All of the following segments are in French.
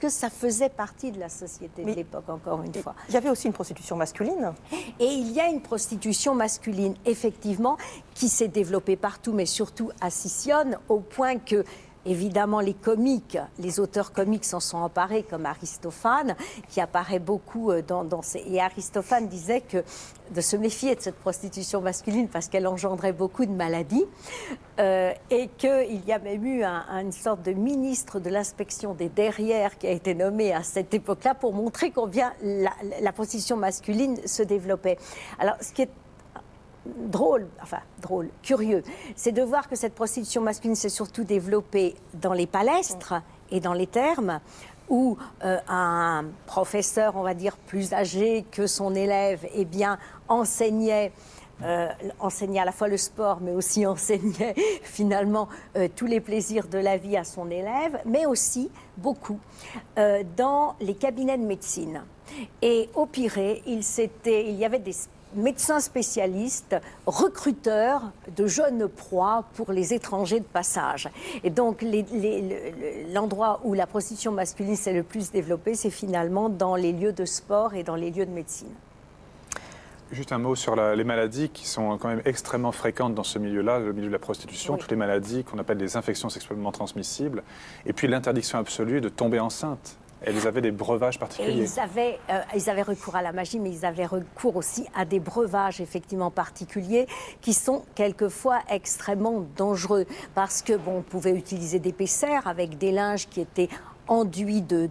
que ça faisait partie de la société de l'époque, encore une fois. Il y avait aussi une prostitution masculine. Et il y a une prostitution masculine, effectivement, qui s'est développée partout, mais surtout à Sicyone, au point que, évidemment, les comiques, les auteurs comiques s'en sont emparés, comme Aristophane, qui apparaît beaucoup dans ces... Et Aristophane disait que de se méfier de cette prostitution masculine parce qu'elle engendrait beaucoup de maladies, et qu'il y a même eu une sorte de ministre de l'inspection des derrières qui a été nommé à cette époque-là pour montrer combien la prostitution masculine se développait. Alors, ce qui est drôle, curieux, c'est de voir que cette prostitution masculine s'est surtout développée dans les palestres et dans les thermes, où un professeur, on va dire, plus âgé que son élève, eh bien, enseignait à la fois le sport, mais aussi enseignait finalement tous les plaisirs de la vie à son élève, mais aussi beaucoup dans les cabinets de médecine. Et au Pirée, il y avait des médecins spécialistes, recruteurs de jeunes proies pour les étrangers de passage. Et donc, l'endroit où la prostitution masculine s'est le plus développée, c'est finalement dans les lieux de sport et dans les lieux de médecine. Juste un mot sur les maladies qui sont quand même extrêmement fréquentes dans ce milieu-là, le milieu de la prostitution, toutes les maladies qu'on appelle des infections sexuellement transmissibles, et puis l'interdiction absolue de tomber enceinte. Elles avaient des breuvages particuliers. Et ils avaient recours à la magie, mais ils avaient recours aussi à des breuvages effectivement particuliers qui sont quelquefois extrêmement dangereux. Parce que, bon, on pouvait utiliser des pécères avec des linges qui étaient enduits de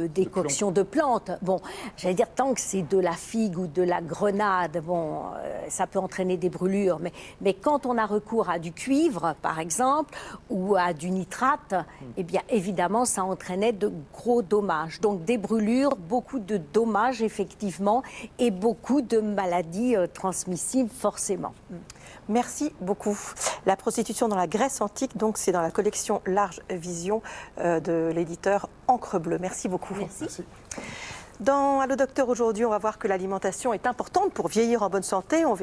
décoction de plantes. Bon, j'allais dire, tant que c'est de la figue ou de la grenade, bon, ça peut entraîner des brûlures. Mais quand on a recours à du cuivre, par exemple, ou à du nitrate, eh bien, évidemment, ça entraînait de gros dommages. Donc, des brûlures, beaucoup de dommages, effectivement, et beaucoup de maladies transmissibles, forcément. Merci beaucoup. La prostitution dans la Grèce antique, donc c'est dans la collection Large Vision de l'éditeur Encre Bleue. Merci beaucoup. Merci. Dans Allo Docteur aujourd'hui, on va voir que l'alimentation est importante pour vieillir en bonne santé. On verra